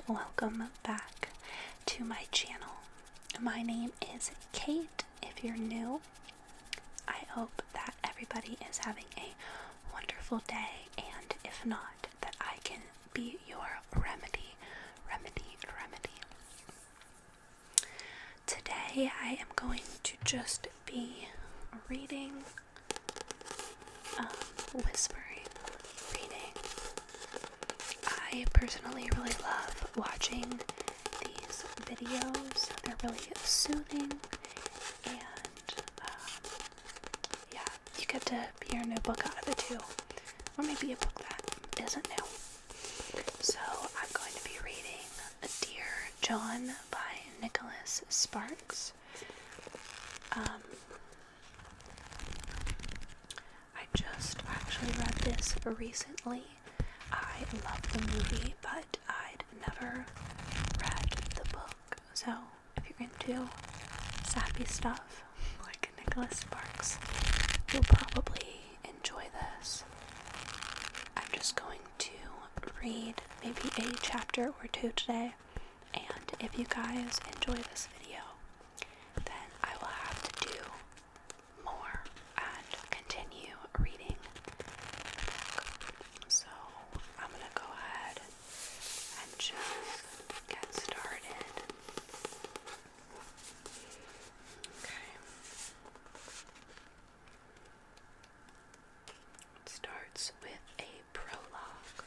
welcome back to my channel. My name is Kate. If you're new, I hope that everybody is having a wonderful day, and if not, that I can be your remedy. Today I am going to just be reading, whispering, reading. I personally really love watching these videos. They're really soothing, and yeah, you get to hear a new book out of it too, or maybe a book that isn't new. So I'm going to be reading Dear John by Nicholas Sparks. I just actually read this recently. I love the movie, but I'd never read the book. So if you're into sappy stuff like Nicholas Sparks, you'll probably enjoy this. I'm just going to read maybe a chapter or two today, and if you guys enjoy this video, then I will have to do more and continue reading. So I'm gonna go ahead and just get started. Okay. It starts with a prologue.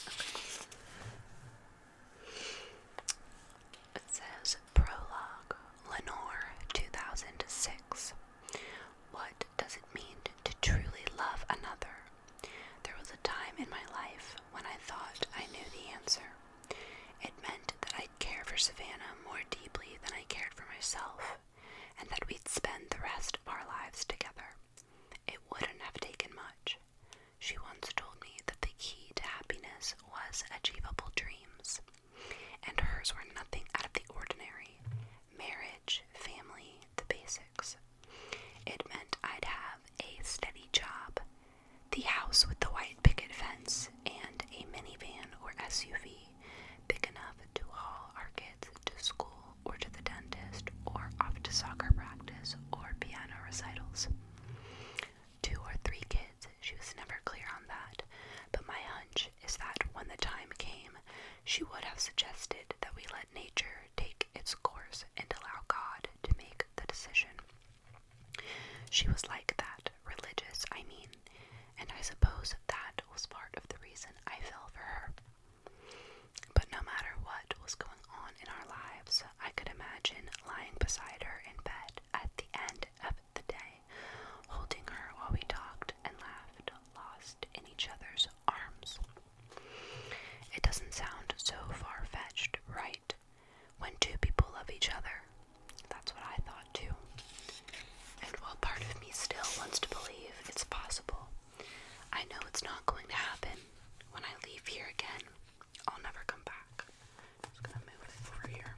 Okay. It says, Prologue, Lenore, 2006. What does it mean to truly love another? There was a time in my life when I thought I knew the answer. It meant that I'd care for Savannah more deeply than I cared for myself, and that we'd spend the rest of our lives together. It wouldn't have taken much. She once told me that the key to happiness was achievable dreams, and hers were nothing out of the ordinary. Marriage, family, the basics. It meant I'd have a steady job, the house with the white picket fence, and a minivan or SUV big enough to haul our kids to school or to the dentist or off to soccer practice or piano recitals. 2 or 3 kids, she was never clear on that, but my hunch is that when the time came, she would have suggested that we let nature take its course and allow God to make the decision. She was like that, religious, I mean, and I suppose that was part of the reason I fell for her. But no matter what was going on in our lives, I could imagine lying beside her in bed at the end of the day, holding her while we talked and laughed, lost in each other's arms. It doesn't sound so far-fetched, right? When 2 people love each other. That's what I thought too. And while part of me still wants to believe it's possible, I know it's not going to happen. When I leave here again, I'll never come back. Just gonna move it over here.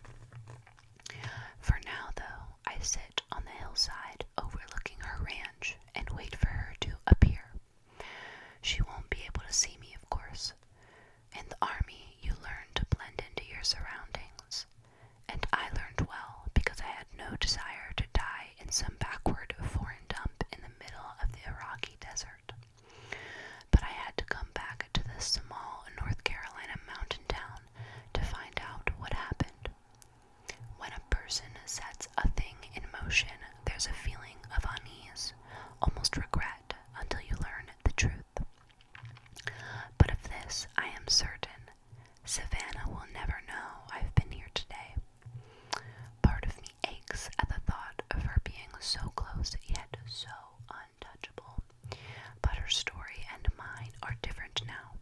For now, though, I sit on the hillside overlooking her ranch and wait for her to appear. She won't be able to see me, of course. In the army, you learn to blend into your surroundings. And I learned well because I had no desire to die in some backward foreign dump in the middle of the Iraqi desert. But I had to come back to this small North Carolina mountain town to find out what happened. When a person sets a thing in motion, there's a feeling of unease, almost regret, until you learn the truth. But of this I am certain. Savannah will never know I've been here today. Part of me aches at the thought of her being so close yet so untouchable. But her story and mine are different now.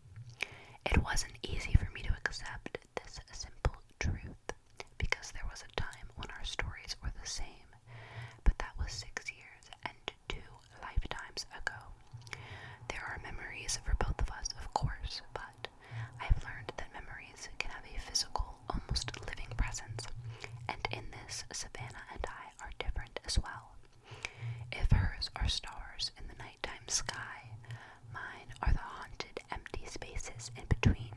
It wasn't easy for me to accept this simple truth, because there was a time when our stories were the same, but that was 6 years and 2 lifetimes ago. There are memories for both of us, of course, but I've learned that memories can have a physical, almost living presence, and in this, Savannah and I are different as well. If hers are stars in the nighttime sky, mine are the haunted empty spaces in between.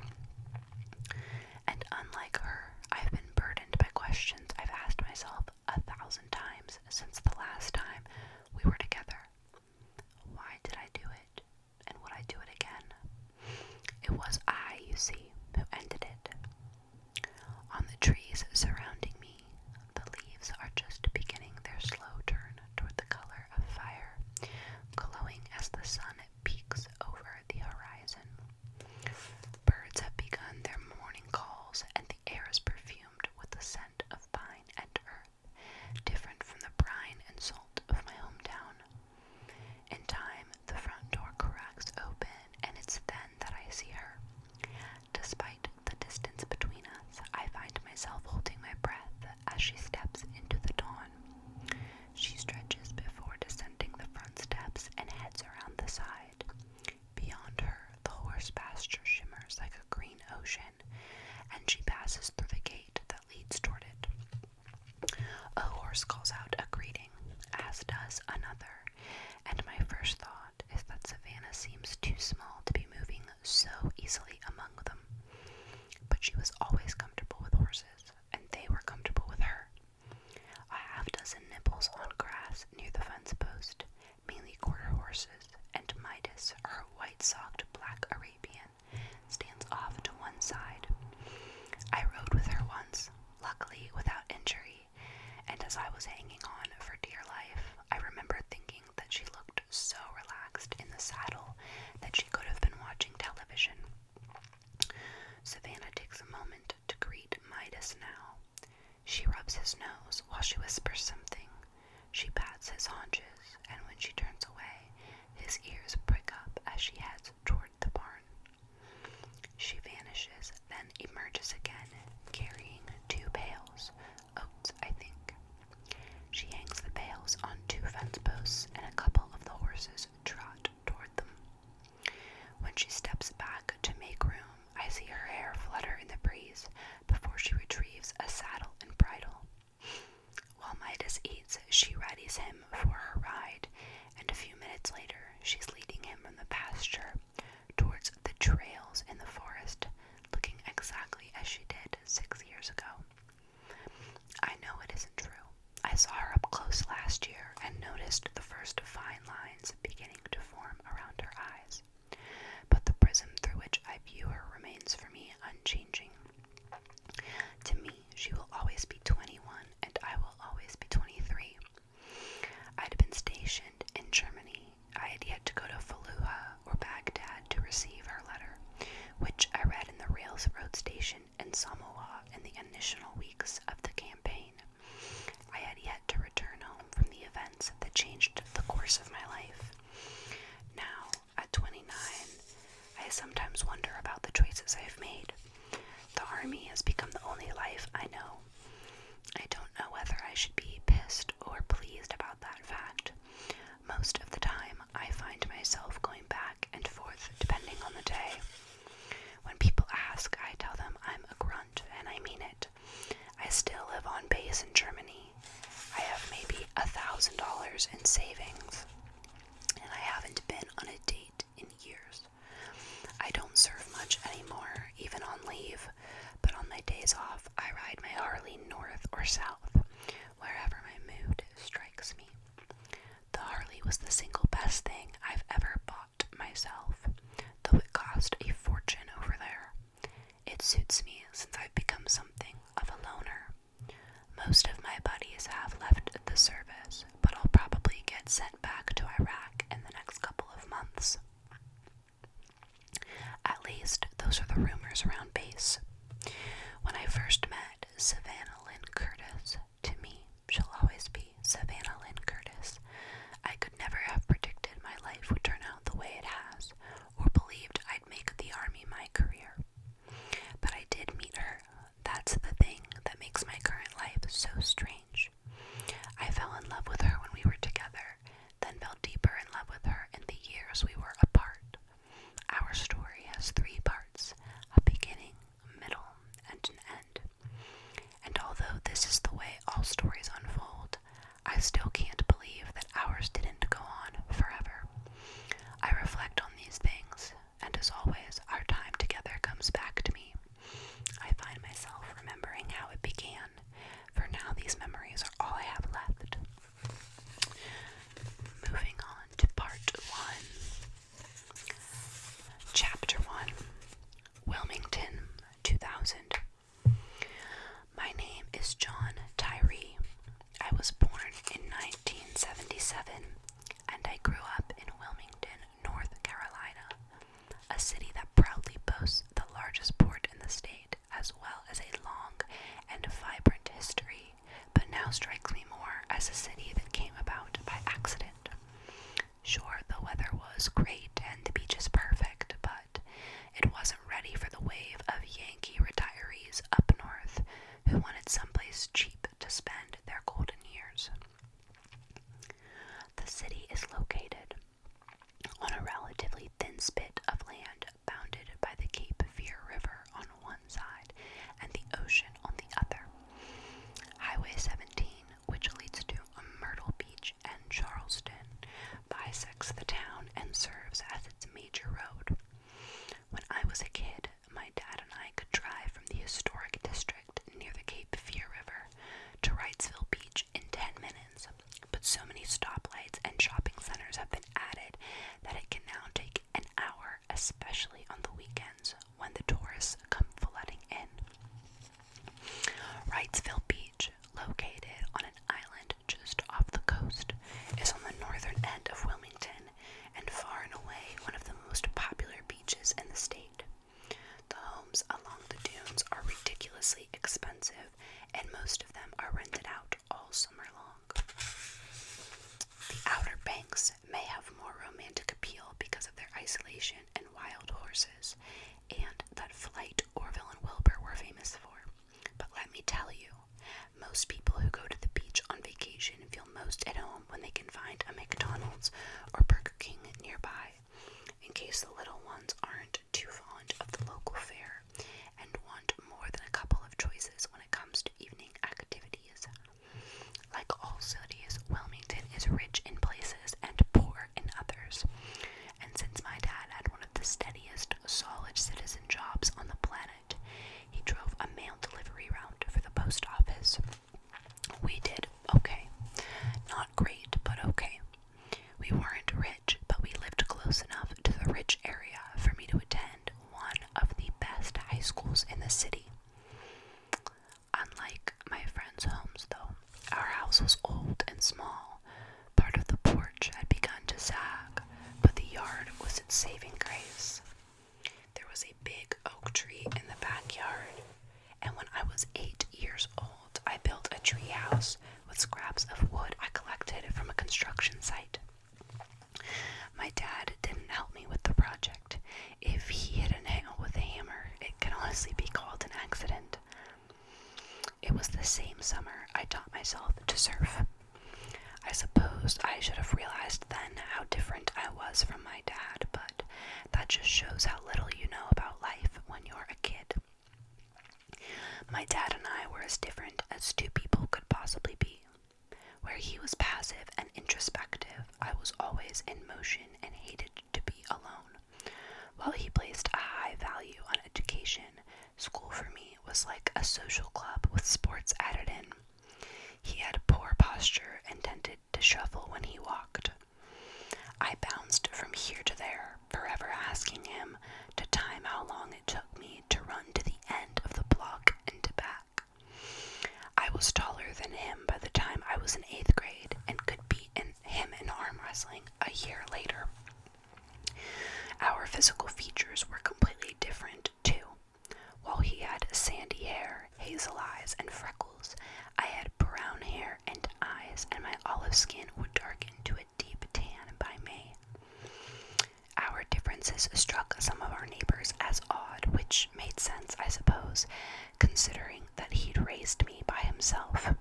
was another, and my first thought is that Savannah seems too small to be moving so easily among them. But she was always comfortable with horses, and they were comfortable with her. A half dozen nibbles on grass near the fence post, mainly quarter horses, and Midas, her white-socked black Arabian, stands off to one side. I rode with her once, luckily without injury, and as I was hanging on for dear life, I remember thinking that she looked so relaxed in the saddle that she could have been watching television. Savannah takes a moment to greet Midas now. She rubs his nose while she whispers something. She pats his haunches, and when she turns away, his ears prick up as she heads toward the barn. She vanishes, then emerges again, carrying 2 pails, oats, I think. She hangs the pails on 2 fence posts, and a couple of the horses trot toward them. When she steps back to make room, I see her hair flutter in the breeze before she retrieves a saddle and bridle. While Midas eats, she readies him for her ride, and a few minutes later, she's leading him from the pasture towards the trails in the forest, looking exactly as she did 6 years ago. I know it isn't true. I saw her up close last year and noticed the first fine lines beginning to form around her eyes. But the prism through which I view her remains for me unchanging. To me, she will always be 21, and I will always be 23. I'd been stationed in Germany. I had yet to go to Fallujah or Baghdad to receive her letter, which I read in the railroad station in Samoa in the initial weeks of the campaign. I had yet to return home from the events that changed the course of my life. Now, at 29, I sometimes wonder about the choices I've made. The army has become the only life I know. I don't know whether I should be pissed or pleased about that fact. Most of the time, I find myself going back and forth depending on the day. When people ask, I tell them I'm a grunt, and I mean it. I still live on base in Germany. I have maybe $1,000 in savings, and I haven't been on a date in years. I don't serve much anymore, even on leave, but on my days off, I ride my Harley north or south, wherever my mood strikes me. The Harley was the single best thing I've ever bought myself, though it cost a fortune over there. It suits me since I've become something of a loner. Most of my buddies have left the service, but I'll probably get sent back to Iraq in the next couple of months. At least, those are the rumors around base. When I first met Savannah Lynn Curtis, to me, she'll always be Savannah Lynn Curtis. I could never have predicted my life would turn out the way it has, or believed I'd make the army my career. But I did meet her. That's the thing that makes my current life so strange. I fell in love with her when we were together, then fell deeper in love with her in the years we were apart. Our story has 3 parts, a beginning, middle, and an end. And although this is the way all stories unfold, I still can't believe that ours didn't go on forever. I reflect on these things, and as always, our time together comes back to me. I find myself remembering how it began. For now, these memories are all I have left. Moving on to part 1. Chapter 1. Wilmington, 2000. My name is John Tyree. I was born in 1977 enormously expensive, and most of them are rented out all summer long. The Outer Banks may have more romantic appeal because of their isolation and wild horses, and that Flight, Orville, and Wilbur were famous for. But let me tell you, most people who go to the beach on vacation feel most at home when they can find a McDonald's or Burger King nearby, in case the little ones aren't too fond of the local fare and want more than a couple of choices when it comes to evening activities. Like all cities, Wilmington is rich in places and poor in others. And since my dad had one of the steadiest, solid citizen jobs on the planet, he drove a mail delivery route for the post office. We did okay. Not great, but okay. We weren't rich, but we lived close enough to the rich area for me to attend one of the best high schools in the city. Unlike my friends' homes, though, our house was old and small. Part of the porch had begun to sag, but the yard was its saving grace. There was a big oak tree in the backyard, and when I was 8 years old, I built a tree house with scraps of wood I collected from a construction site. My dad didn't help me with the project. If he hit a nail with a hammer, it can honestly be called an accident. It was the same summer I taught myself to surf. I suppose I should have realized then how different I was from my dad, but that just shows how little you know about life when you're a kid. My dad and I were as different as two people could possibly be. Where he was passive and introspective, I was always in motion and hated to be alone. While he placed a high value on education, school for me was like a social club with sports added in. He had poor posture and tended to shuffle when he walked. I bounced from here to there, forever asking him to time how long it took me to run to the end of the block and to back. I was taller than him by the time I was in 8th grade and could beat him in arm wrestling a year later. Our physical features were completely different, too. While he had sandy hair, hazel eyes, and freckles, I had brown hair and eyes, and my olive skin would darken to a deep tan by May. Our differences struck some of our neighbors as odd, which made sense, I suppose, considering that he'd raised me by himself.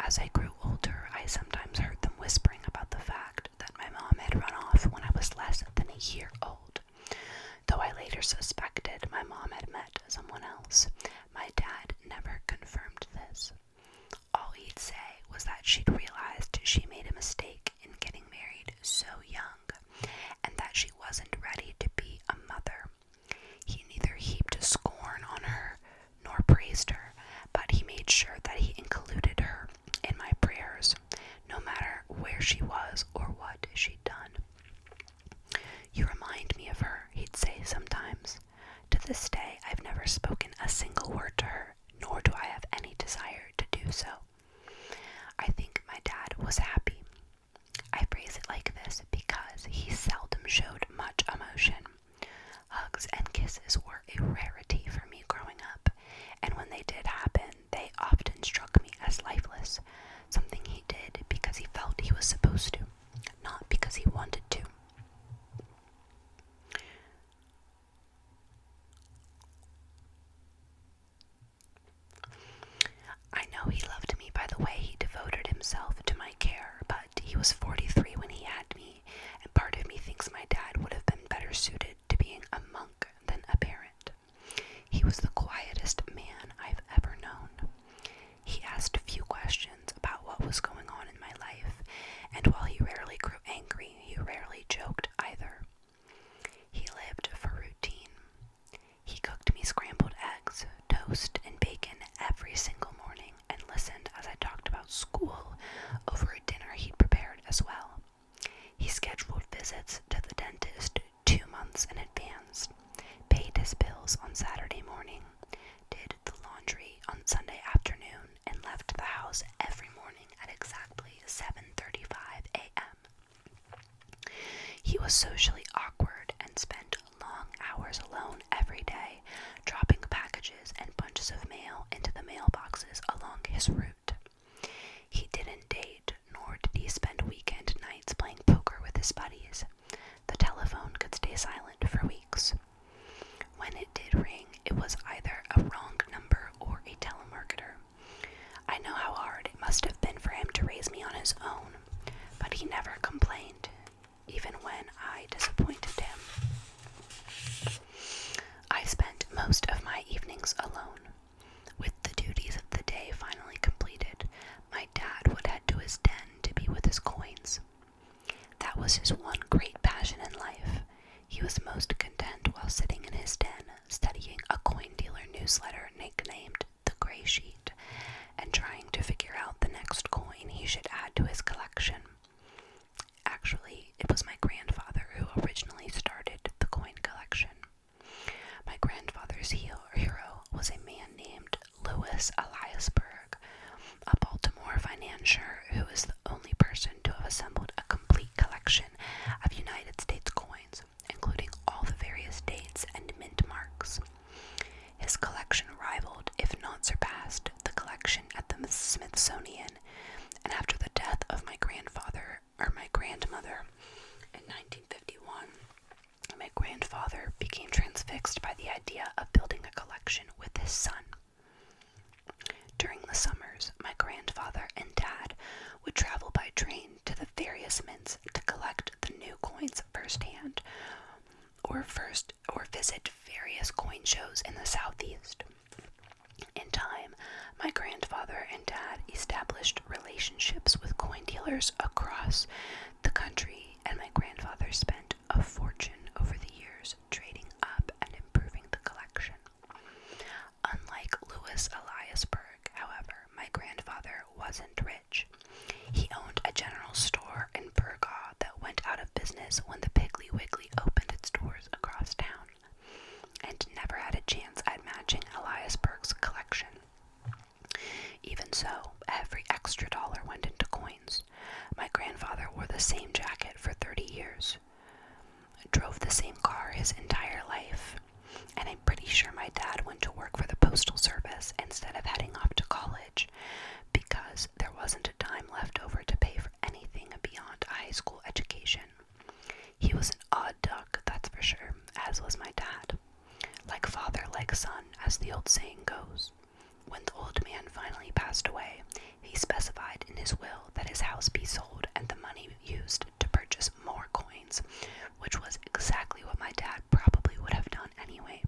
As I grew older, I sometimes heard them whispering about the fact that my mom had run off when I was less than a year old. Though I later suspected my mom had met someone else, my dad never confirmed this. All he'd say was that she'd realized she made a mistake in getting married so young, and that she wasn't ready to be a mother. He neither heaped scorn on her nor praised her, but he made sure that he included her in my prayers, no matter where she was or what she'd done. "You remind me of her," he'd say sometimes. To this day, I've never spoken a single word to her, nor do I have any desire to do so. I think my dad was happy. I phrase it like this because he seldom showed much emotion. Hugs and kisses were a rarity for me growing up, and when they did happen, they often struck me as lifeless, something he did because he felt he was supposed to, not because he wanted to. I know he loved me by the way he devoted himself to my care, but he was 43 when he had me, and part of me thinks my dad would have been better suited to being a monk than a parent. He was the quietest man I've ever known. He asked few questions about what was going on in my life, and while he rarely grew angry, he rarely joked either. He lived for routine. He cooked me scrambled eggs, toast, and bacon every single morning and listened as I talked about school over a dinner he'd prepared as well. He scheduled visits to the dentist 2 months in advance, paid his bills on Saturday morning, did the laundry on Sunday afternoon, and left the house every morning at exactly 7:35 a.m. He was socially awkward and spent long hours alone every day, dropping packages and bunches of mail his route. He didn't date, nor did he spend weekend nights playing poker with his buddies. The telephone could stay silent for weeks. When it did ring, it was either a wrong number or a telemarketer. I know how hard it must have been for him to raise me on his own, but he never complained, even when I disappointed him. I spent most of my evenings alone. With the duties of the day finally completed, my dad would head to his den to be with his coins. That was his one great passion in life. He was most content while sitting in his den, studying a coin dealer newsletter nicknamed The Gray Sheet, and trying to figure out the next coin he should add to his collection. Actually, it was my grandfather who originally started the coin collection. My grandfather's hero was a man named Louis Eliasberg, a Baltimore financier who is the only person to have assembled a complete collection of United States coins, including all the various dates and mint marks. His collection rivaled, if not surpassed, the collection at the Smithsonian, and after the death of my grandmother in 1951, my grandfather became transfixed by the idea of building a collection with his son. During the summers, my grandfather and dad would travel by train to the various mints to collect the new coins firsthand, or visit various coin shows in the Southeast. In time, my grandfather and dad established relationships with coin dealers across the country, and my grandfather spent a fortune over the years trading up and improving the collection. Unlike Louis Eliasberg, however, my grandfather wasn't rich. He owned a general store in Burgaw that went out of business when the Piggly Wiggly opened its doors across town, and never had a chance at matching Eliasberg's collection. Even so, every extra dollar went into coins. My grandfather wore the same jacket for 30 years, drove the same car his entire life, and I'm pretty sure my dad went to work for the Postal Service instead of heading off to college, because there wasn't a dime left over to pay for anything beyond a high school education. He was an odd duck, that's for sure, as was my dad. Like father, like son, as the old saying goes. When the old man finally passed away, he specified in his will that his house be sold and the money used to purchase more coins, which was exactly what my dad probably would have done anyway.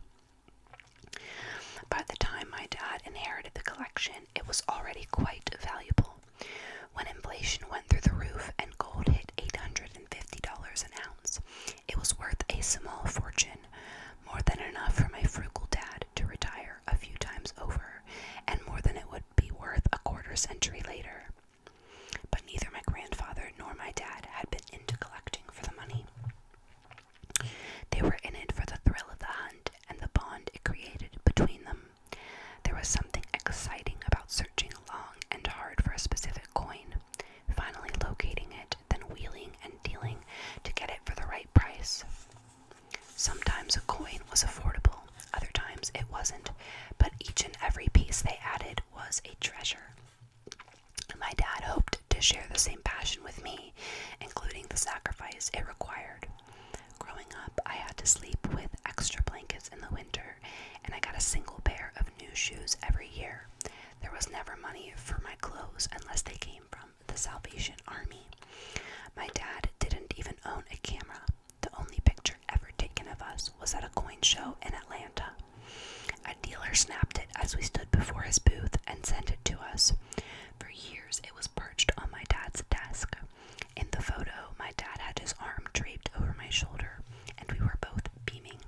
By the time my dad inherited the collection, it was already quite valuable. When inflation went through the roof and gold hit $850 an ounce, it was worth a small fortune, more than enough for my frugal dad to retire a few times over, and more than it would be worth a quarter-century later. But neither my grandfather nor my dad had been into collecting for the money. They were in it for the thrill of the hunt and the bond it created between them. There was something exciting about searching long and hard for a specific coin, finally locating it, then wheeling and dealing to get it for the right price. Sometimes a coin was affordable, other times it wasn't, but each and every piece they added was a treasure. My dad hoped to share the same passion with me, including the sacrifice it required. Growing up, I had to sleep with extra blankets in the winter, and I got a single pair of new shoes every year. There was never money for my clothes unless they came from the Salvation Army. My dad didn't even own a camera. The only picture ever taken of us was at a coin show in Atlanta. A dealer snapped it as we stood before his booth and sent it to us. For years, it was perched on my dad's desk. In the photo, my dad had his arm draped over my shoulder, and we were both beaming.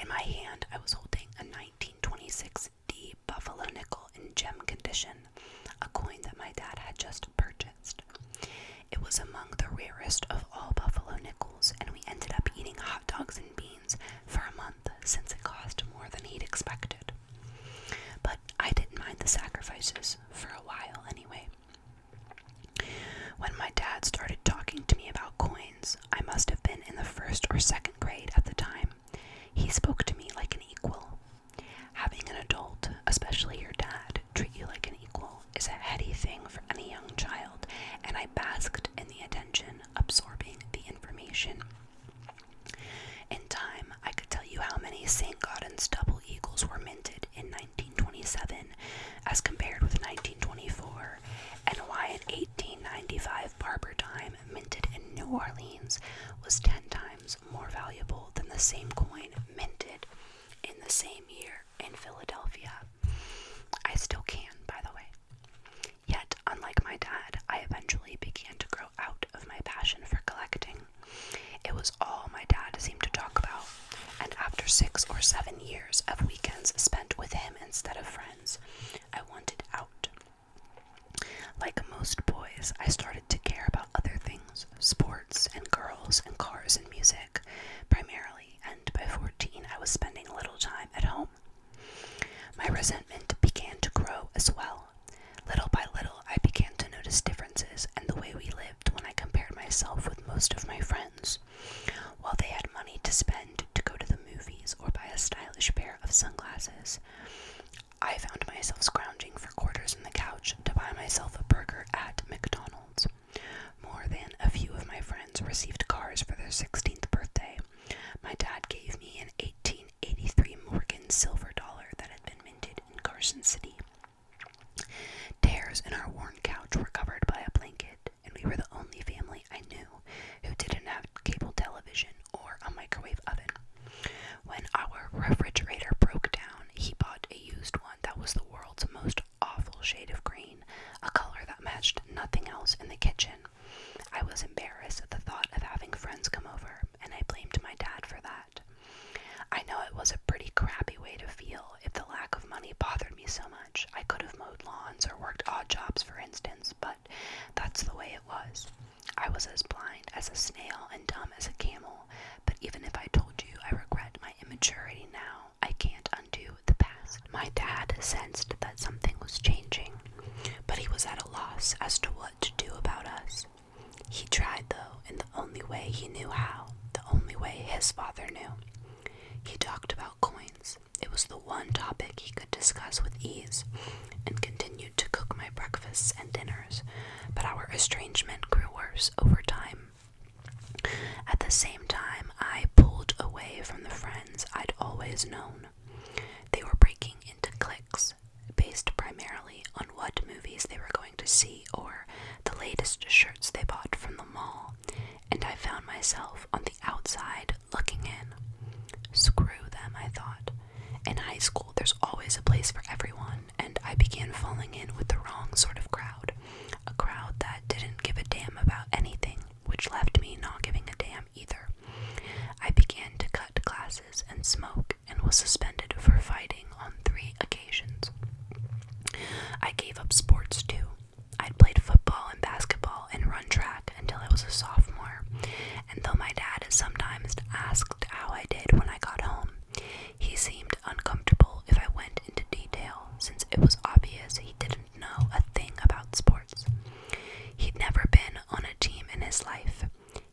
In my hand, I was holding a 1926 D Buffalo nickel in gem condition, a coin that my dad had just purchased. It was among the rarest of all Buffalo nickels, and we ended up eating hot dogs and beans for a month since it cost more than he'd expected. But I didn't mind the sacrifices, for a while anyway. When my dad started talking to me about coins, I must have been in the first or second grade at the time. He spoke to me like an equal. Having an adult, especially your dad, treat you like 6 or 7 years of weekends spent with him instead of friends. I wanted out. Like most boys, I started to care about other things, sports and girls and cars and music, primarily, and by 14 I was spending little time at home. My resentment began to grow as well. Little by little, I began to notice differences in the way we lived when I compared myself with most of my friends. While they had money to spend to go to the movies or buy a stylish pair of sunglasses, I found myself scrounging for quarters on the couch to buy myself a burger at McDonald's. More than a few of my friends received cars for their 16th birthday. My dad gave me an 1883 Morgan silver dollar that had been minted in Carson City. Tears in our worn couch were covered by a blanket, and we were the only family I knew who didn't have cable television or a microwave oven. When our refrigerator broke down, he bought a used one that was the world's most awful shade of green, a color that matched nothing else in the kitchen. I was embarrassed at the thought of having friends come over, and I blamed my dad for that. I know it was a pretty crappy way to feel if the lack of money bothered me so much. I could have mowed lawns or worked odd jobs, for instance, but that's the way it was. I was as blind as a snail and dumb as a camel, but even if I told you I regret my immaturity now, I can't undo the past. My dad sensed that something was changing, but he was at a loss as to what to do about us. He tried, though, in the only way he knew how, the only way his father knew. He talked about coins. It was the one topic he could discuss with ease, and continued to cook my breakfasts and dinners, but our estrangement grew worse over time. At the same time, I pulled away from the friends I'd always known. They were breaking into cliques, based primarily on what movies they were going to see or the latest shirts they bought from the mall, and I found myself on the outside looking in. Screw them, I thought. In high school, there's always a place for everyone, and I began falling in with the wrong sort of crowd. A crowd that didn't give a damn about anything, which left me not giving a damn either. I began to cut classes and smoke, and was suspended for fighting on 3 occasions. I gave up sports too. I'd played football and basketball and run track until I was a sophomore, and though my dad sometimes asked how I did when I got home, he seemed uncomfortable if I went into detail, since it was obvious he didn't know a thing about sports. He'd never been on a team in his life.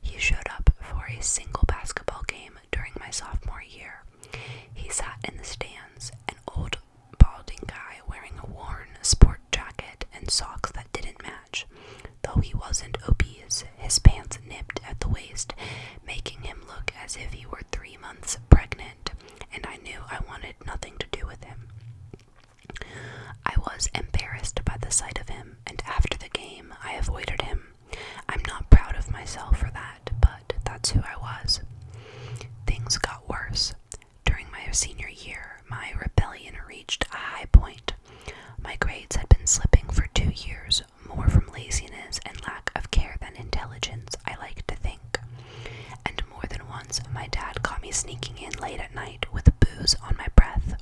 He showed up for a single basketball game during my sophomore year. He sat in the stands, an old balding guy wearing a worn sport jacket and socks that didn't match. Though he wasn't obese, his pants nipped at the waist, making him look as if he were 3 months pregnant, and I knew I wanted nothing to do with him. I was embarrassed by the sight of him, and after the game, I avoided him. I'm not proud of myself for that, but that's who I was. Things got worse. During my senior year, my rebellion reached a high point. My grades had been slipping for 2 years, more from laziness and lack of care than intelligence, I like to think. And more than once, my dad caught me sneaking in late at night with booze on my breath.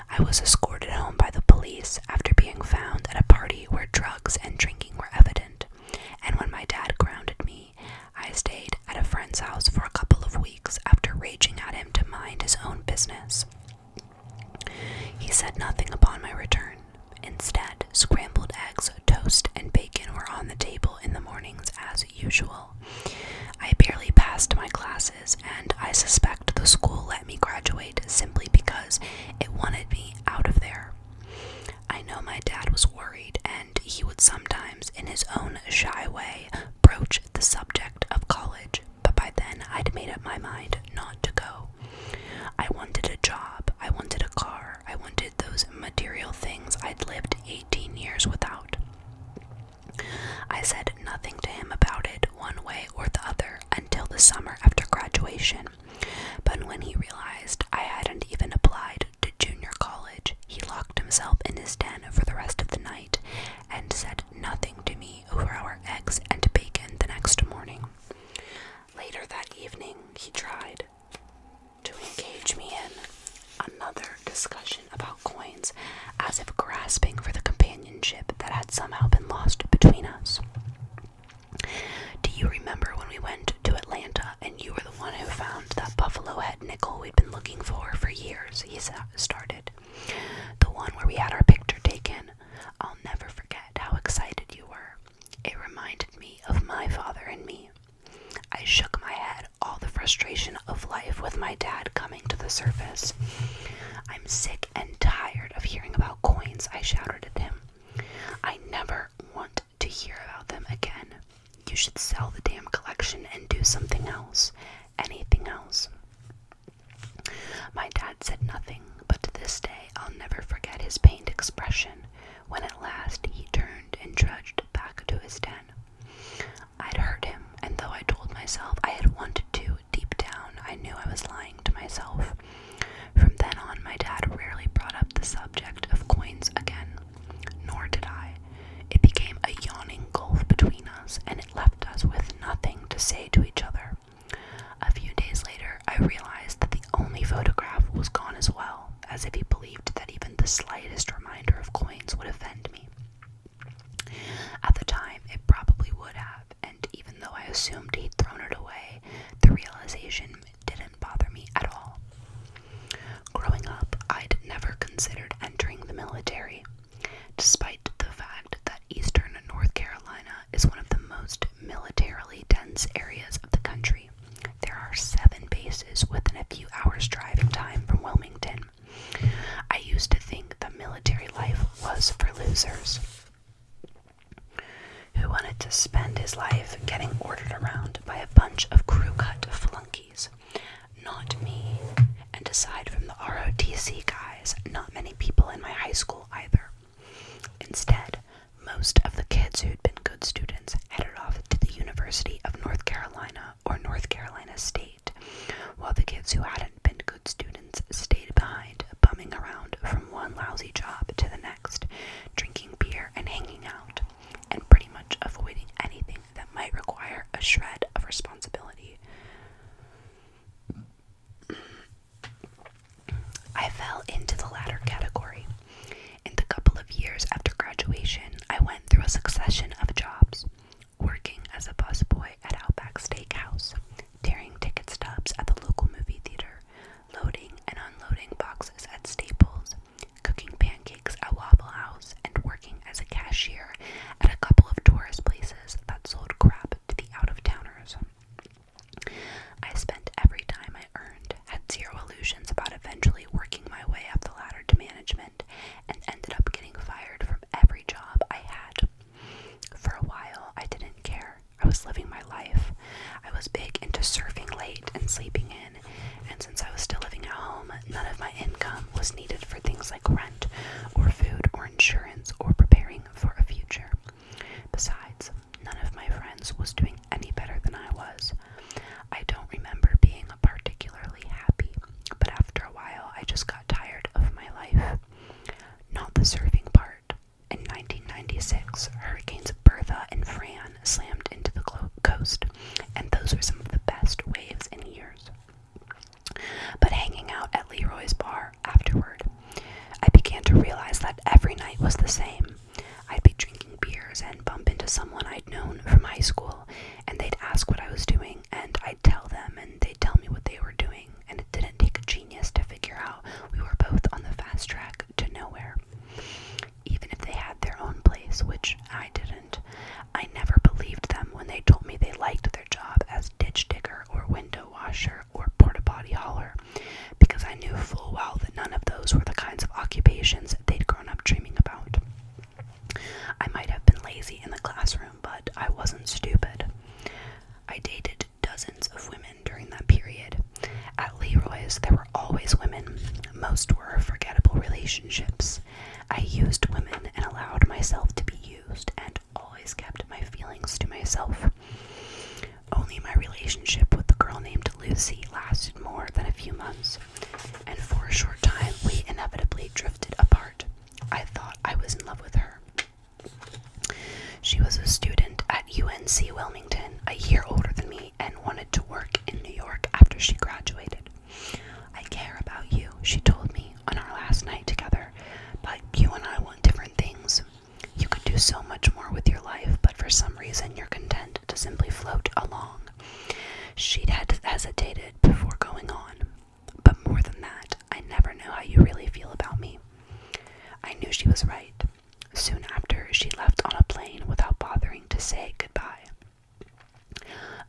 I was escorted home by the police after being found at a party where drugs and drinking were evident, and when my dad grounded me, I stayed at a friend's house for a couple of weeks after raging at him to mind his own business. He said nothing upon my return. Instead, scrambled eggs, toast, and bacon were on the table in the mornings as usual. I barely passed my classes, and I suspect the school let me graduate simply because it wanted me out of there. I know my dad was worried, and he would sometimes, in his own shy way, broach the subject of college, but by then I'd made up my mind not to go. I wanted a job, I wanted a car, I wanted those material things I'd lived 18 years without. I said nothing to him about it one another discussion about coins, as if grasping for the companionship that had somehow been lost between us. Do you remember when we went to Atlanta and you were the one who found that buffalo head nickel we'd been looking for years? He started. The one where we had our picture taken. I'll never forget how excited you were. It reminded me of my father and me. I shook my head, all the frustration of life with my dad coming to the surface. I'm sick and tired of hearing about coins, I shouted at him. I never want to hear about them again. You should sell the damn collection and do something else. Anything else. My dad said nothing, but to this day I'll never forget his pained expression when at last he turned and trudged back to his den. I'd hurt him, and though I told myself I had wanted to, deep down I knew I was lying to myself. From then on, my dad rarely brought up the subject of coins again, nor did I. It became a yawning gulf between us, and it left us with nothing to say to each other. A few days later, I realized that the only photograph was gone as well, as if he believed that even the slightest reminder of coins would offend me. At the time, it probably would have, and even though I assumed he'd thrown it away, the realization didn't bother me at all. Growing up, I'd never considered entering the military, despite the fact that eastern North Carolina is one of the most militarily dense areas of the country. There are 7 bases within a few hours driving time from Wilmington. I used to think that military life was for losers. Who wanted to spend his life getting ordered around by a bunch of crew-cut flunkies? Not me. And aside from the ROTC guys, not many people in my high school either. Instead, most of the kids who'd been good students headed off to the University of North Carolina or North Carolina State, while the kids who hadn't been good students stayed behind, bumming around from one lousy job to the next, drinking beer and hanging out, and pretty much avoiding anything that might require a shred of responsibility. I fell into the latter category. In the couple of years after graduation, I went through a succession of jobs, working as a busboy at Outback Steakhouse, tearing ticket stubs at the local movie theater, loading and unloading boxes at Staples, cooking pancakes at Waffle House, and working as a cashier at a couple of tourist places that sold crap to the out-of-towners. I spent every time I earned, had zero illusions about eventually working my way up the ladder to management, and ended up getting fired from every job I had. For a while, I didn't care. I was living my life. I was big into surfing late and sleeping in, and since I was still living at home, none of my income was needed for things like rent, or food, or insurance, or preparing for a future. Besides, none of my friends was doing any better than I was. I don't remember being particularly happy, but after a while I just got tired of my life. Not the surfing part. In 1996, Hurricanes Bertha and Fran slammed into the coast, and those were some of the best waves in years. But hanging out at Leroy's bar afterward, I began to realize that every night was the same. I'd be drinking beers and bump into someone I'd known from high school, and they'd ask what I was doing, and I'd tell them, and they'd tell me what they were doing, and it didn't take a genius to figure out we were both on the fast track to nowhere. Even if they had their own place, which I didn't, I never believed them when they told me they liked their job as ditch digger or window washer or porta potty hauler, because I knew full well that none of those were the kinds of occupations they'd grown up dreaming about. I might have been lazy in the classroom, but I wasn't stupid. I dated dozens of women during that period. At Leroy's, there were always women. Most were forgettable relationships. I used women and allowed myself to be used, and always kept my feelings to myself. Only my relationship with the girl named Lucy lasted more than a few months, and for a short time we inevitably drifted apart. I thought I was in love with her. She was a student at UNC Wilmington, a year older than me, and wanted to work in New York after she graduated. I care about you, she told me. was right. Soon after, she left on a plane without bothering to say goodbye.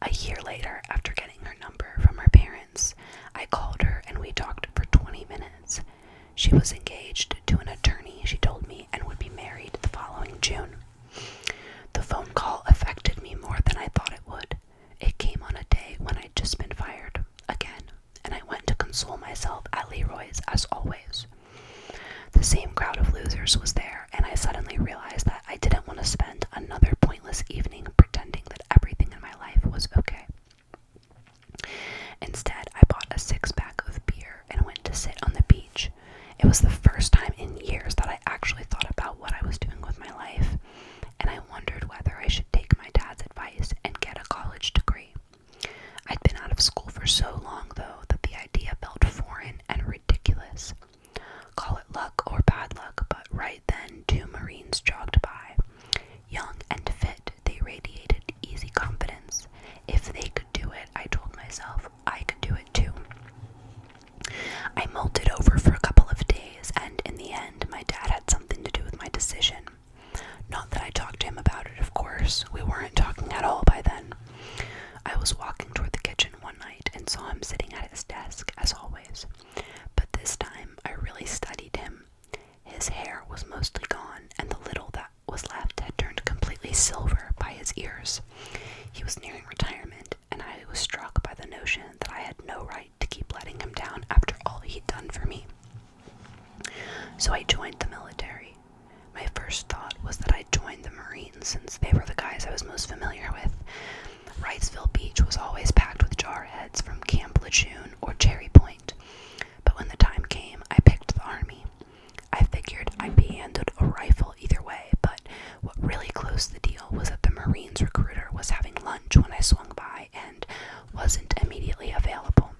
A year later, after getting her number from her parents, I called her and we talked for 20 minutes. She was engaged to an attorney, she told me, and would be married the following June. The phone call affected me more than I thought it would. It came on a day when I'd just been fired, again, and I went to console myself at Leroy's as always. The same crowd of losers was there, and I suddenly realized that I didn't want to spend another pointless evening pretending that everything in my life was okay. Instead, I bought a 6-pack of beer and went to sit on the beach. It was the first time in years that I actually thought about what I was doing with my life, and I wondered whether I should take my dad's advice and get a college degree. I'd been out of school for so long, though, that the idea felt foreign and ridiculous. Call it luck or bad luck, but right then 2 Marines jogged by. Young and fit, they radiated easy confidence. If they could do it, I told myself, I could do it too. I mulled it over for a couple of days, and in the end, my dad had something to do with my decision. Not that I talked to him about it, of course. We weren't talking at all by then. I was walking toward the kitchen one night and saw him sitting at his desk, as always. But this time, I really studied him. His hair was mostly gone, and the little that was left had turned completely silver by his ears. He was nearing retirement, and I was struck by the notion that I had no right to keep letting him down after all he'd done for me. So I joined the military. My first thought was that I'd join the Marines since they were the guys I was most familiar with. Wrightsville Beach was always packed with jarheads from Camp Lejeune or Cherry Point. But when the time came, I picked the Army. I figured I'd be handed a rifle either way, but what really closed the deal was that the Marines recruiter was having lunch when I swung by and wasn't immediately available,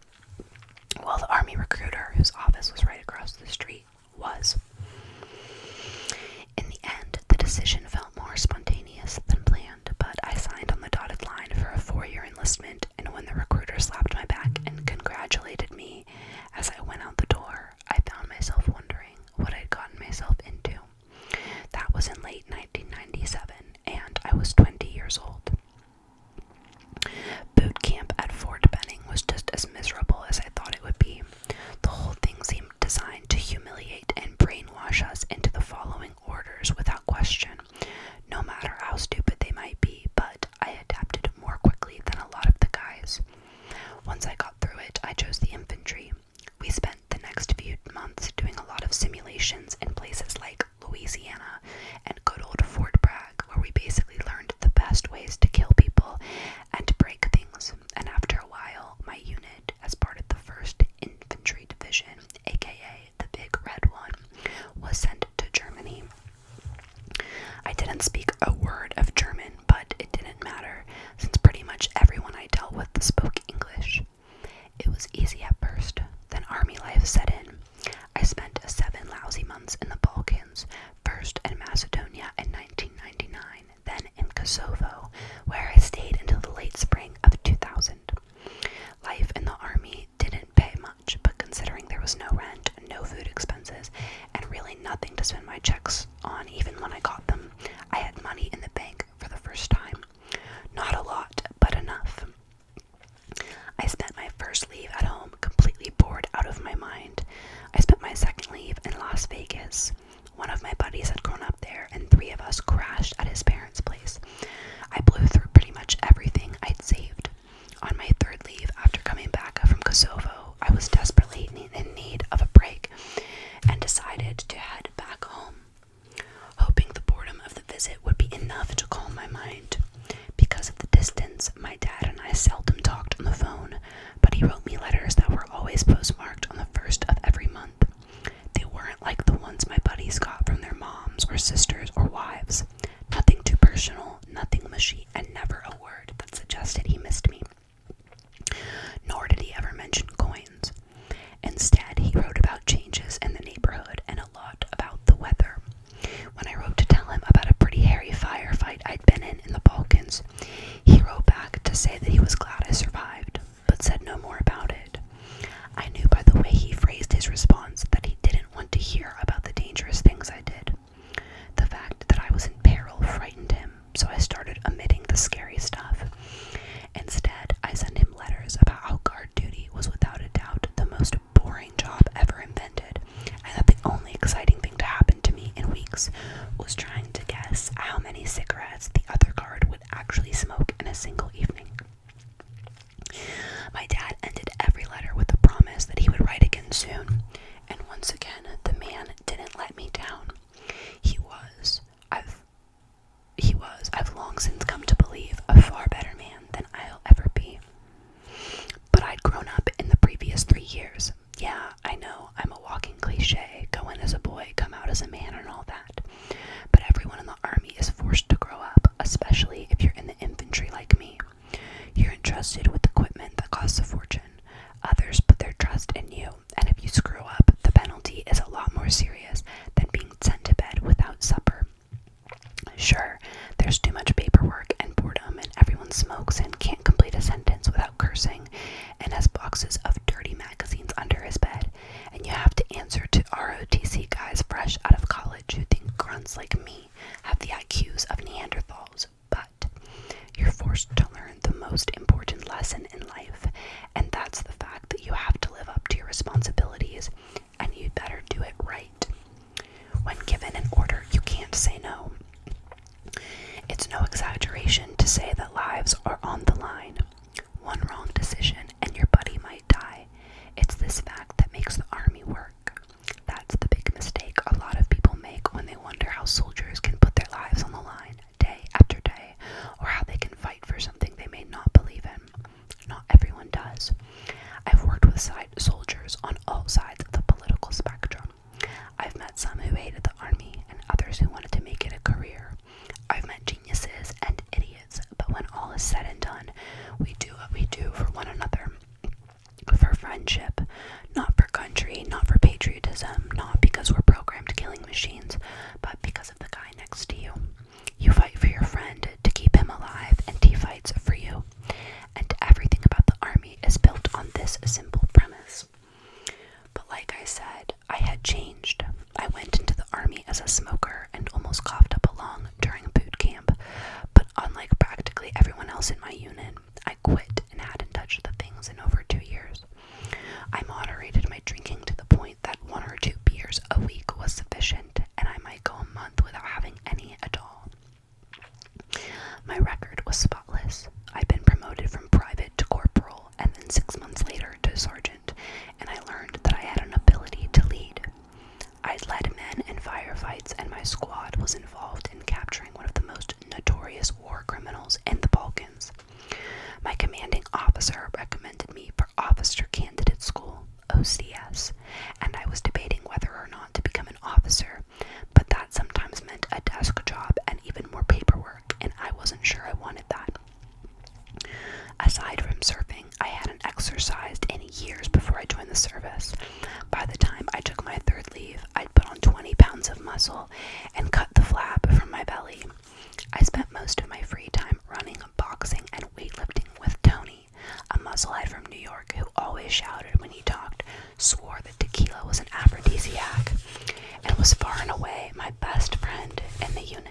while the Army recruiter, whose office was right across the street, was. In the end, the decision felt more spontaneous than planned, but I signed on the dotted line for a 4-year enlistment, and when the recruiter slapped my back and congratulated me as I went out the door, I found myself wondering what I'd gotten myself into. That was in late 1997, and I was 20 years old. Boot camp at Fort Benning was just as miserable as I thought it would be. The whole thing seemed designed to humiliate and brainwash us into the following orders without question, no matter how stupid they might be, but I adapted more quickly than a lot of the guys. Once I got through it, I chose the infantry. We spent the next few months doing a lot of simulations in places like Louisiana and good old Fort Bragg, where we basically learned the best ways to kill people and break things, and after a while, my unit, as part of the 1st Infantry Division, aka the Big Red One, was sent to Germany. I didn't speak a word of German, but it didn't matter, since pretty much everyone I dealt with spoke English. It was easy at first, then Army life set in. I spent 7 lousy months in the Balkans, first in Macedonia in 1999, then in Kosovo, where I stayed until the late spring of 2000. Life in the Army didn't pay much, but considering there was no rent, no food expenses, and really nothing to spend my checks on even when I got them, I had money in the bank for the first time. Not a lot, but enough. I spent my first leave at home completely bored out of my mind. I spent my second leave in Las Vegas. One of my buddies had grown up there, and 3 of us crashed at his parents' place. I blew through pretty much everything I'd saved. On my 3rd leave, after coming back from Kosovo, I was desperately in need of a break and decided to head back home, hoping the boredom of the visit would be enough to calm my mind. Because of the distance, my dad and I seldom talked on the phone, but he wrote me letters that were always postmarked on the 1st of every month. They weren't like the ones my buddy on the line. One wrong decision and your buddy might die. It's this fact that makes the army work. That's the big mistake a lot of people make when they wonder how soldiers can put their lives on the line day after day, or how they can fight for something they may not believe in. Not everyone does. I've worked with soldiers on all sides of the political spectrum. I've met some who hated the army and others who wanted to make it a career. I've met geniuses and idiots, but when all is said and done, we do what we do for one another. For friendship, not for country, not for patriotism, not because we're programmed killing machines, but because of the guy next to you. You fight for your friend to keep him alive, and he fights for you. And everything about the army is built on this simple premise. But like I said, I had changed. I went into the army as a smoker and almost coughed up a lung during boot camp. But unlike practically everyone else in my unit, I quit and hadn't touched the things in over 2 years. I moderated my drinking to the point that 1 or 2 beers a week was sufficient, and I might go a month without having any at all. My record was spotless. I'd been promoted from private to corporal, and then 6 months later to sergeant, and I learned that I had an ability to lead. I'd led men in firefights, and my squad was involved in capturing one of the most notorious war criminals in the Balkans. My commanding officer recommended me for Officer Candidate School, OCS, and I was debating whether or not to become an officer, but that sometimes meant a desk job and even more paperwork, and I wasn't sure I wanted that. Aside from surfing, I hadn't exercised in years before I joined the service. By the time I took my 3rd leave, I'd put on 20 pounds of muscle and cut the flab from my belly. I spent most of my free time running, boxing, and weightlifting with Tony, a musclehead from New York who always shouted when he talked, swore that tequila was an aphrodisiac, and was far and away my best friend in the unit.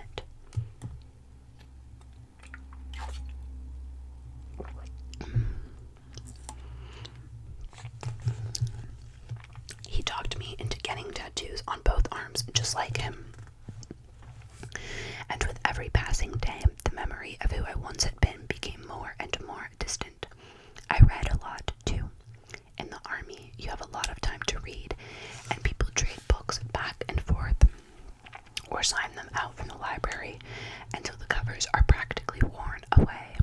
He talked me into getting tattoos on both arms just like him. And with every passing day, the memory of who I once had been became more and more distant. I read a lot, too. In the army, you have a lot of time to read, and people trade books back and forth, or sign them out from the library until the covers are practically worn away.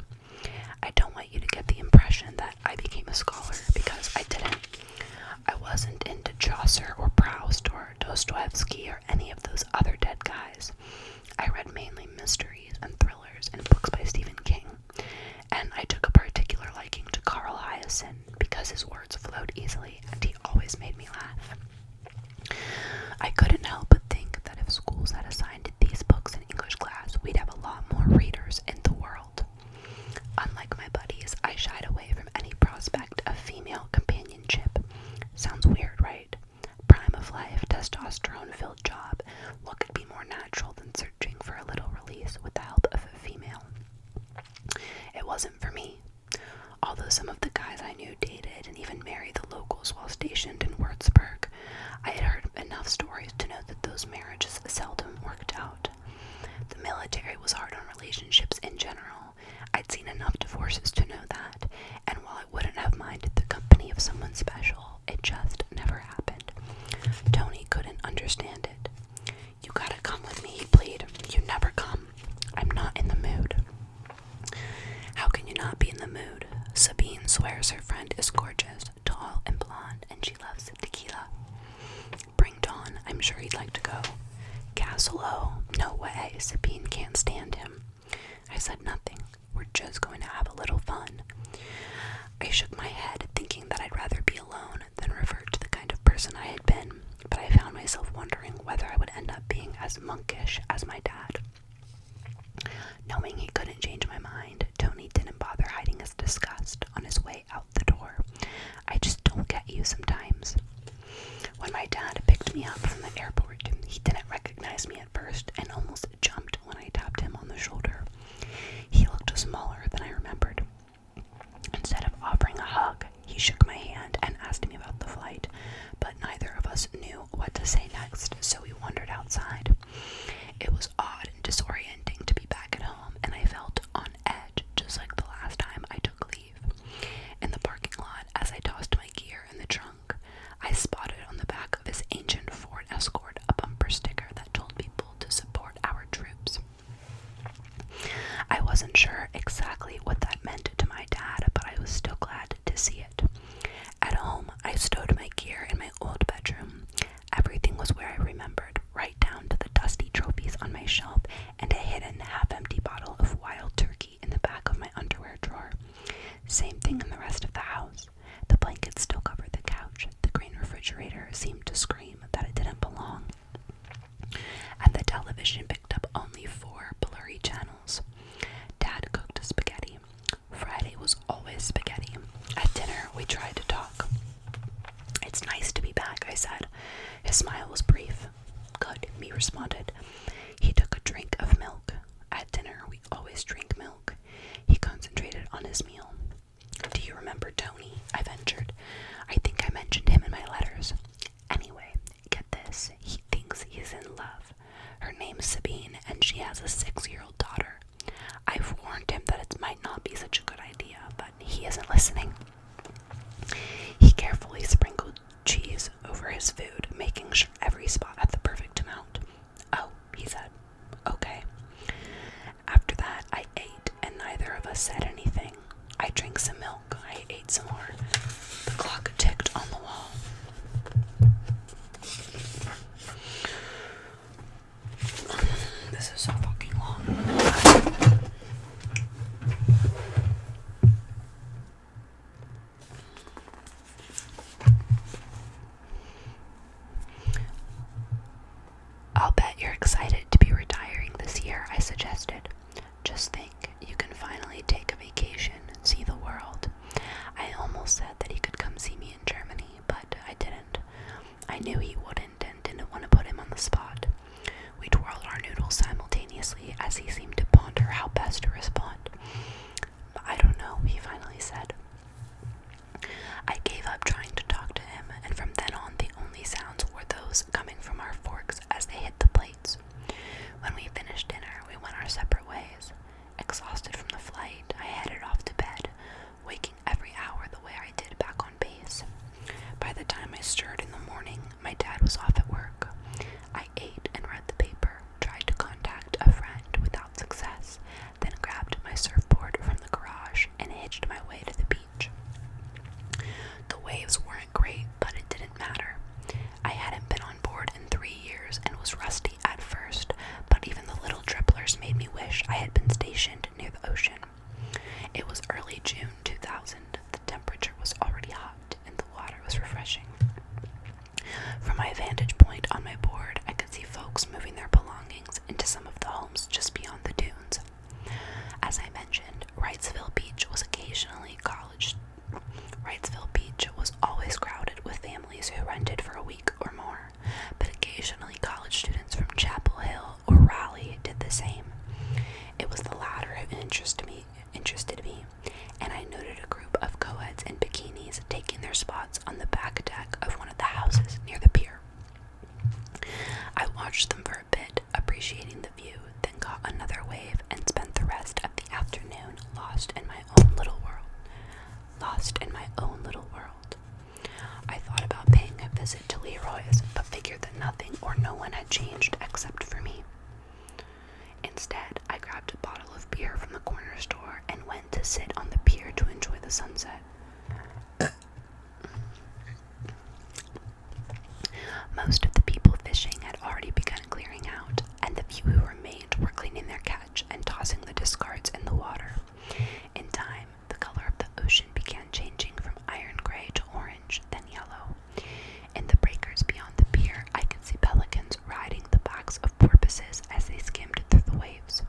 I don't want you to get the impression that I became a scholar, because I didn't. I wasn't into Chaucer or Proust or Dostoevsky or any of those other dead guys. I read mainly mysteries and thrillers and books by Stephen King, and I took a particular liking to Carl Hiaasen because his words flowed easily and he always made me laugh. I couldn't help but think that if schools had assigned these books in English class, we'd have a lot more readers in the world. Unlike my buddies, I shied away from any prospect of female companionship. Sounds weird, right? Prime of life, testosterone-filled job. What could be more natural than searching for a little release with the help of a female? It wasn't for me. Although some of the guys I knew dated and even married the locals while stationed in Würzburg, I had heard enough stories to know that those marriages seldom worked out. The military was hard on relationships in general. I'd seen enough divorces to know that, and while I wouldn't have minded the company of someone special, it just never happened. Tony couldn't understand it. You gotta come with me, he pleaded. You never come. I'm not in the mood. How can you not be in the mood? Sabine swears her friend is gorgeous, tall and blonde, and she loves tequila. Bring Dawn, I'm sure he'd like to go. Castle, no way, Sabine can't stand him. I said nothing. We're just going to have a little fun. I shook my head, thinking that I'd rather be alone than revert to the kind of person I had been, but I found myself wondering whether I would end up being as monkish as my dad. Knowing he couldn't change my mind, Tony didn't bother hiding his disgust on his way out the door. I just don't get you sometimes. When my dad picked me up from the airport, he didn't recognize me at first and almost jumped when I tapped him on the shoulder. He looked smaller than I remembered. Instead of offering a hug, he shook my hand and asked me about the flight, but neither of us knew what to say next, so we wandered outside. It was odd and disorienting to be back at home, and I felt on edge just like the last time was where I remembered, right down to the dusty trophies on my shelf and a hidden half-empty bottle of Wild Turkey in the back of my underwear drawer. Same thing in the rest of the house. The blankets still covered the couch. The green refrigerator seemed to scream that it didn't belong. And the television picked up only 4 blurry channels. Dad cooked spaghetti. Friday was always spaghetti. At dinner, we tried to talk. "It's nice to be back," I said. His smile was brief. "Good," me responded. He took a drink of milk. At dinner, we always drink milk. He concentrated on his meal. "Do you remember Tony?" I ventured. "I think I mentioned him in my letters. Anyway, get this. He thinks he's in love. Her name's Sabine, and she has a 6-year-old daughter. I've warned him that it might not be such a good idea, but he isn't listening." He carefully sprinkled cheese over his food, making sure every spot had the perfect amount. "Oh," he said. "Okay." After that, I ate, and neither of us said anything. I drank some milk. I ate some more. The clock ticked on the wall. This is so fucking long. "I'll bet you're excited to be retiring this year," I suggested. "Just think, you can finally take a vacation and see the world." I almost said that he could come see me in Germany, but I didn't. I knew he wouldn't and didn't want to put him on the spot. We twirled our noodles simultaneously as he seemed to ponder how best to respond. "I don't know," he finally said. I gave up trying to talk to him, and from then on the only sounds were those coming from our forks as they hit the plates. When we finished dinner, we went our separate ways. Exhausted from the flight, I headed off to bed, waking every hour the way I did back on base. By the time I stirred in the morning, my dad was off at work. I ate and read the paper, tried to contact a friend without success, then grabbed my surfboard from the garage and hitched my way to the beach. The waves weren't great, but it didn't matter. I hadn't been on board in 3 years and was rusty at first, but even the little dribblers made me wish I had been stationed near the ocean. It was early June 2000. The temperature was already hot and the water was refreshing. From my vantage point on my board, I could see folks moving their belongings into some of the homes just beyond the dunes. As I mentioned, Wrightsville Beach was always crowded with families who rented for a week or more, but occasionally college students from Chapel Hill or Raleigh did the same. It was the latter who interested me, and I noted a group of co-eds in bikinis taking their spots on the back deck of one of the houses near the pier. I watched them for a bit, appreciating the view, then caught another wave and spent the rest of the afternoon lost in my own little world. I thought about paying a visit to Leroy's, but figured that nothing or no one had changed except for me. Instead, I grabbed a bottle of beer from the corner store and went to sit on the pier to enjoy the sunset. Most of the people fishing had already begun clearing out, and the few who remained were cleaning their catch and tossing the discards in the water. In time, the color of the ocean began changing from iron gray to orange, then yellow. In the breakers beyond the pier, I could see pelicans riding the backs of porpoises as they skimmed through the waves.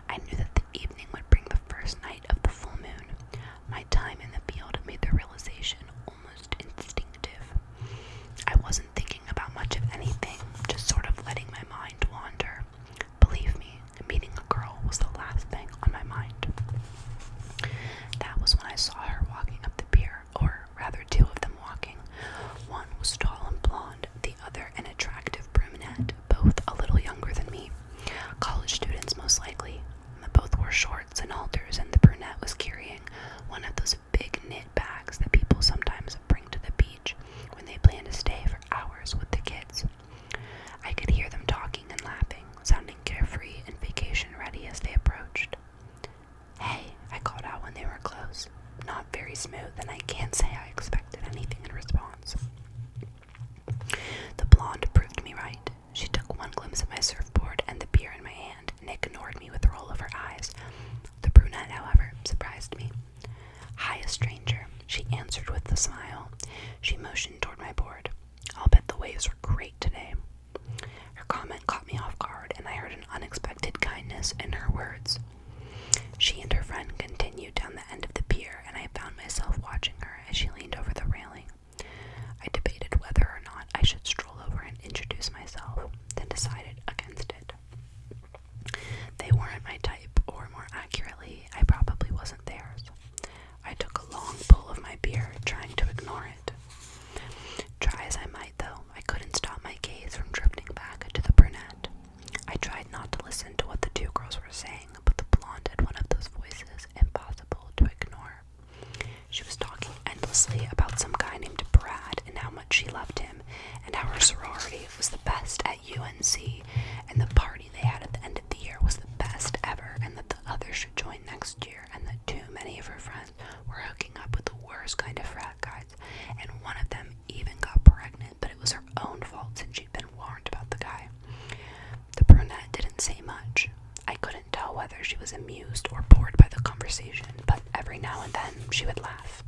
I knew that the evening would bring the first night of the full moon. My time in the field made the realization almost instinctive. I wasn't thinking about much of anything, just sort of letting my mind wander. Believe me, meeting a girl was the last thing on my mind. That was when I saw her walking up the pier, or rather 2 of them walking. One was tall and blonde, the other an attractive brunette, both a little younger than me. College students, most likely. Both wore shorts and halters, and the brunette was carrying one of those big knit bags that people sometimes bring to the beach when they plan to stay for hours with the kids. NC, and the party they had at the end of the year was the best ever, and that the others should join next year, and that too many of her friends were hooking up with the worst kind of frat guys, and one of them even got pregnant, but it was her own fault since she'd been warned about the guy. The brunette didn't say much. I couldn't tell whether she was amused or bored by the conversation, but every now and then she would laugh.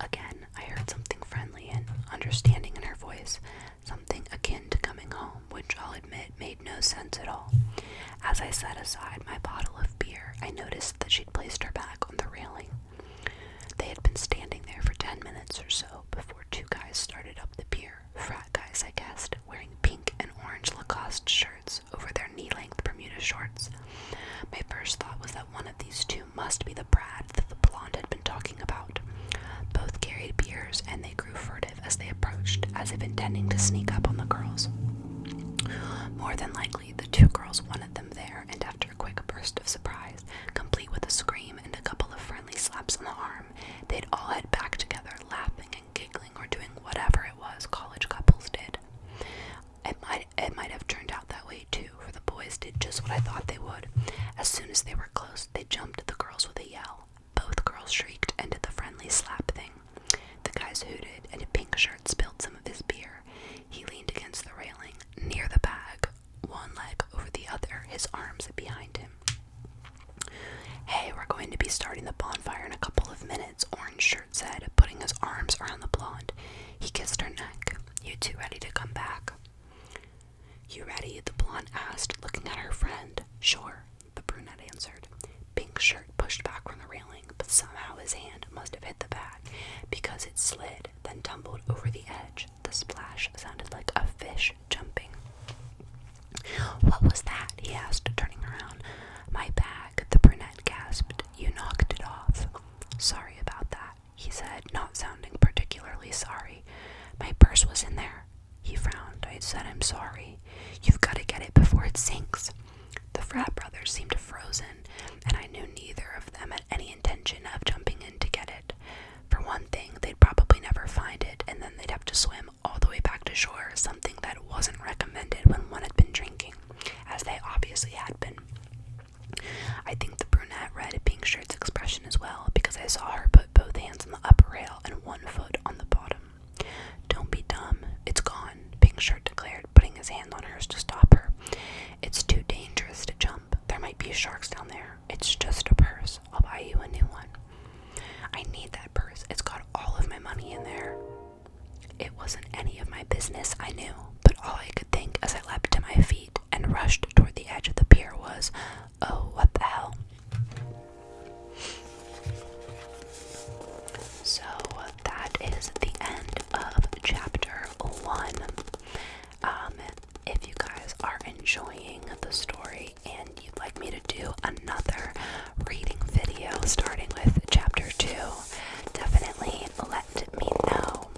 Again, I heard something friendly and understanding in her voice, something akin to coming home, which I'll admit made no sense at all. As I set aside my bottle of beer, I noticed that she'd placed her back on the railing. They had been standing there for 10 minutes or so before two guys started up the pier, frat guys I guessed, wearing pink and orange Lacoste shirts over their knee-length Bermuda shorts. My first thought was that one of these two must be the Brad that the blonde had been talking about. Both carried beers, and they grew furtive as they approached, as if intending to sneak up on the girls. More than likely, the two girls wanted them there, and after a quick burst of surprise, complete with a scream and a couple of friendly slaps on the arm, they'd all head back together, laughing and giggling or doing whatever it was college couples did. It might have turned out that way too, for the boys did just what I thought they would. As soon as they were close, they jumped at the girls with a yell. Both girls shrieked and did the friendly slap thing. The guys hooted, and a pink shirt spilled some of his beer. He leaned against the railing, near the bag, one leg over the other, his arms behind him. "Hey, we're going to be starting the bonfire in a couple of minutes," Orange Shirt said, putting his arms around the blonde. He kissed her neck. "You two ready to come back?" "You ready?" the blonde asked, looking at her friend. "Sure," the brunette answered. Pink Shirt pushed back from the railing, but somehow his hand must have hit the bag, because it slid, then tumbled over the edge. The splash sounded like a fish jumping. "What was that?" he asked, turning around. "My bag," the brunette gasped. "You knocked it off." "Sorry about that," he said, not sounding particularly sorry. "My purse was in there." He frowned. "I said I'm sorry. You've got to get it before it sinks." The frat brothers seemed frozen, and I knew neither of them had any intention of jumping in to get it. For one thing, they'd probably never find it, and then they'd have to swim all the way back to shore, something that wasn't recommended when one had been drinking, as they obviously had been. I think the brunette read Pink Shirt's expression as well, because I saw her put both hands on the upper rail and one foot on the bottom. "Don't be dumb. It's gone," Pink Shirt declared, putting his hand on hers to stop her. "It's too dangerous to jump. There might be sharks down there. It's just a purse. I'll buy you a new one." "I need that purse. It's got all of my money in there." It wasn't any of my business, I knew, but all I could think as I leapt to my feet and rushed toward the edge of the pier was, "Oh, what the hell." So that is the end of chapter 1. If you guys are enjoying the story and you'd like me to do another reading video starting with chapter 2, definitely let me know.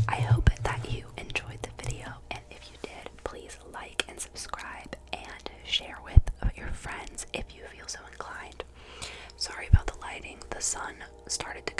I hope that you enjoyed the video, and if you did, please like and subscribe and share with your friends if you feel so inclined. Sorry about the lighting. The sun started to